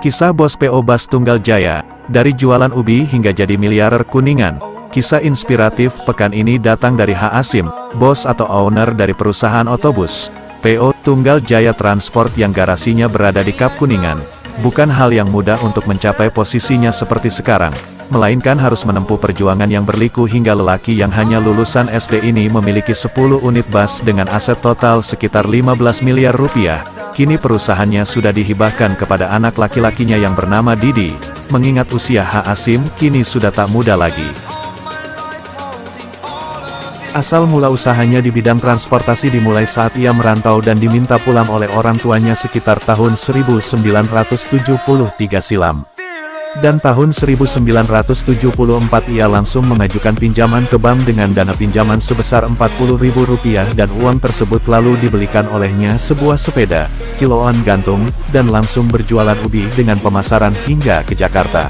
Kisah bos PO Bas Tunggal Jaya, dari jualan ubi hingga jadi miliarder Kuningan. Kisah inspiratif pekan ini datang dari H. Asim, bos atau owner dari perusahaan otobus PO Tunggal Jaya Transport yang garasinya berada di Kap Kuningan. Bukan hal yang mudah untuk mencapai posisinya seperti sekarang, melainkan harus menempuh perjuangan yang berliku hingga lelaki yang hanya lulusan SD ini memiliki 10 unit bus dengan aset total sekitar 15 miliar rupiah. Kini perusahaannya sudah dihibahkan kepada anak laki-lakinya yang bernama Didi. Mengingat usia H. Asim kini sudah tak muda lagi. Asal mula usahanya di bidang transportasi dimulai saat ia merantau dan diminta pulang oleh orang tuanya sekitar tahun 1973 silam. Dan tahun 1974 ia langsung mengajukan pinjaman ke bank dengan dana pinjaman sebesar Rp40.000 dan uang tersebut lalu dibelikan olehnya sebuah sepeda, kiloan gantung, dan langsung berjualan ubi dengan pemasaran hingga ke Jakarta.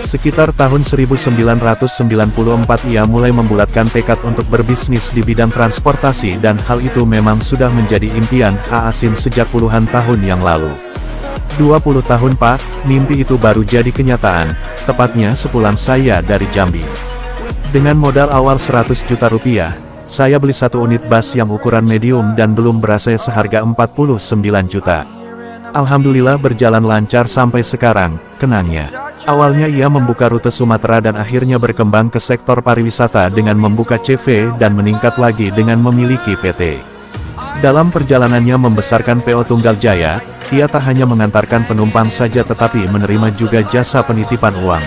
Sekitar tahun 1994 ia mulai membulatkan tekad untuk berbisnis di bidang transportasi dan hal itu memang sudah menjadi impian H. Asim sejak puluhan tahun yang lalu. 20 tahun Pak, mimpi itu baru jadi kenyataan, tepatnya sepulang saya dari Jambi. Dengan modal awal 100 juta rupiah, saya beli satu unit bus yang ukuran medium dan belum berasa seharga 49 juta. Alhamdulillah berjalan lancar sampai sekarang, kenangnya. Awalnya ia membuka rute Sumatera dan akhirnya berkembang ke sektor pariwisata dengan membuka CV dan meningkat lagi dengan memiliki PT. Dalam perjalanannya membesarkan PO Tunggal Jaya, ia tak hanya mengantarkan penumpang saja tetapi menerima juga jasa penitipan uang.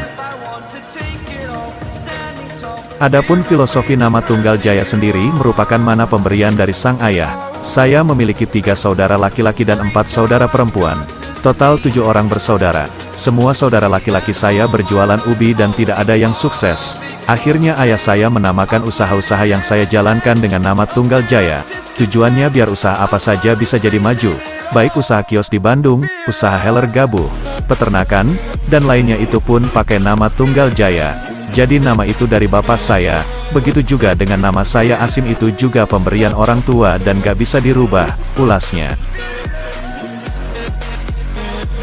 Adapun filosofi nama Tunggal Jaya sendiri merupakan mana pemberian dari sang ayah. Saya memiliki 3 saudara laki-laki dan 4 saudara perempuan. Total 7 orang bersaudara. Semua saudara laki-laki saya berjualan ubi dan tidak ada yang sukses. Akhirnya ayah saya menamakan usaha-usaha yang saya jalankan dengan nama Tunggal Jaya. Tujuannya biar usaha apa saja bisa jadi maju, baik usaha kios di Bandung, usaha heller gabuh, peternakan, dan lainnya itu pun pakai nama Tunggal Jaya. Jadi nama itu dari bapak saya, begitu juga dengan nama saya Asim itu juga pemberian orang tua dan gak bisa dirubah, ulasnya.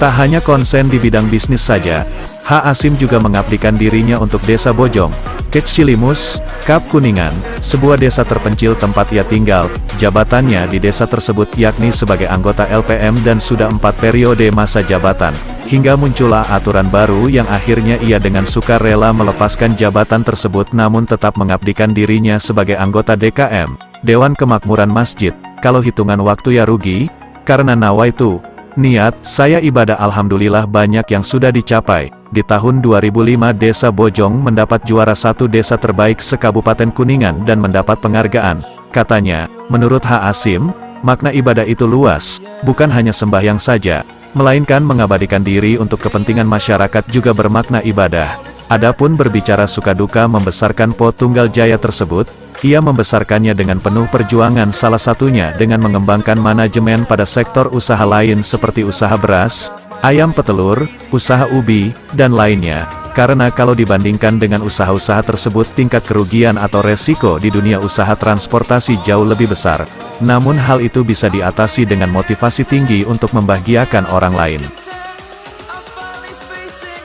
Tak hanya konsen di bidang bisnis saja, H. Asim juga mengabdikan dirinya untuk Desa Bojong, Kec Cilimus, Kap Kuningan, sebuah desa terpencil tempat ia tinggal. Jabatannya di desa tersebut yakni sebagai anggota LPM dan sudah 4 periode masa jabatan. Hingga muncullah aturan baru yang akhirnya ia dengan sukarela melepaskan jabatan tersebut namun tetap mengabdikan dirinya sebagai anggota DKM, Dewan Kemakmuran Masjid. Kalau hitungan waktu ya rugi, karena nawaitu, niat, saya ibadah alhamdulillah banyak yang sudah dicapai. Di tahun 2005 Desa Bojong mendapat juara 1 desa terbaik se-Kabupaten Kuningan dan mendapat penghargaan. Katanya, menurut H. Asim, makna ibadah itu luas, bukan hanya sembahyang saja, melainkan mengabadikan diri untuk kepentingan masyarakat juga bermakna ibadah. Adapun berbicara suka duka membesarkan PO Tunggal Jaya tersebut, ia membesarkannya dengan penuh perjuangan salah satunya dengan mengembangkan manajemen pada sektor usaha lain seperti usaha beras, ayam petelur, usaha ubi, dan lainnya. Karena kalau dibandingkan dengan usaha-usaha tersebut tingkat kerugian atau resiko di dunia usaha transportasi jauh lebih besar. Namun hal itu bisa diatasi dengan motivasi tinggi untuk membahagiakan orang lain.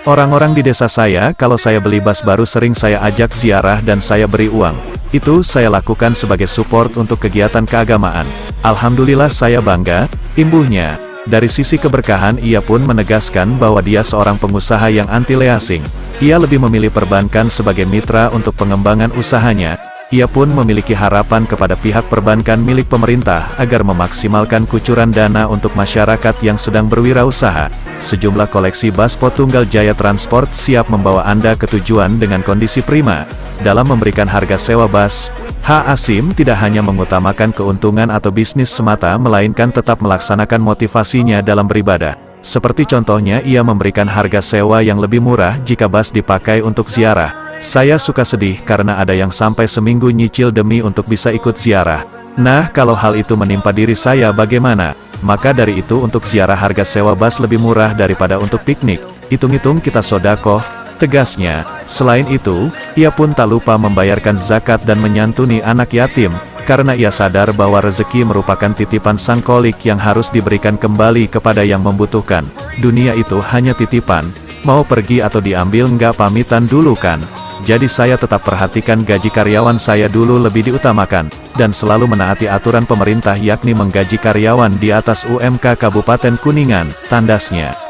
Orang-orang di desa saya kalau saya beli bus baru sering saya ajak ziarah dan saya beri uang. Itu saya lakukan sebagai support untuk kegiatan keagamaan. Alhamdulillah saya bangga, imbuhnya. Dari sisi keberkahan ia pun menegaskan bahwa dia seorang pengusaha yang anti leasing. Ia lebih memilih perbankan sebagai mitra untuk pengembangan usahanya. Ia pun memiliki harapan kepada pihak perbankan milik pemerintah agar memaksimalkan kucuran dana untuk masyarakat yang sedang berwirausaha. Sejumlah koleksi bus PO Tunggal Jaya Transport siap membawa Anda ke tujuan dengan kondisi prima. Dalam memberikan harga sewa bus, H. Asim tidak hanya mengutamakan keuntungan atau bisnis semata melainkan tetap melaksanakan motivasinya dalam beribadah. Seperti contohnya ia memberikan harga sewa yang lebih murah jika bus dipakai untuk ziarah. Saya suka sedih karena ada yang sampai seminggu nyicil demi untuk bisa ikut ziarah. Nah kalau hal itu menimpa diri saya bagaimana? Maka dari itu untuk ziarah harga sewa bus lebih murah daripada untuk piknik. Hitung-hitung kita sodakoh, tegasnya. Selain itu, ia pun tak lupa membayarkan zakat dan menyantuni anak yatim. Karena ia sadar bahwa rezeki merupakan titipan sang Kholik yang harus diberikan kembali kepada yang membutuhkan. Dunia itu hanya titipan, mau pergi atau diambil nggak pamitan dulu kan? Jadi saya tetap perhatikan gaji karyawan saya dulu lebih diutamakan, dan selalu menaati aturan pemerintah yakni menggaji karyawan di atas UMK Kabupaten Kuningan, tandasnya.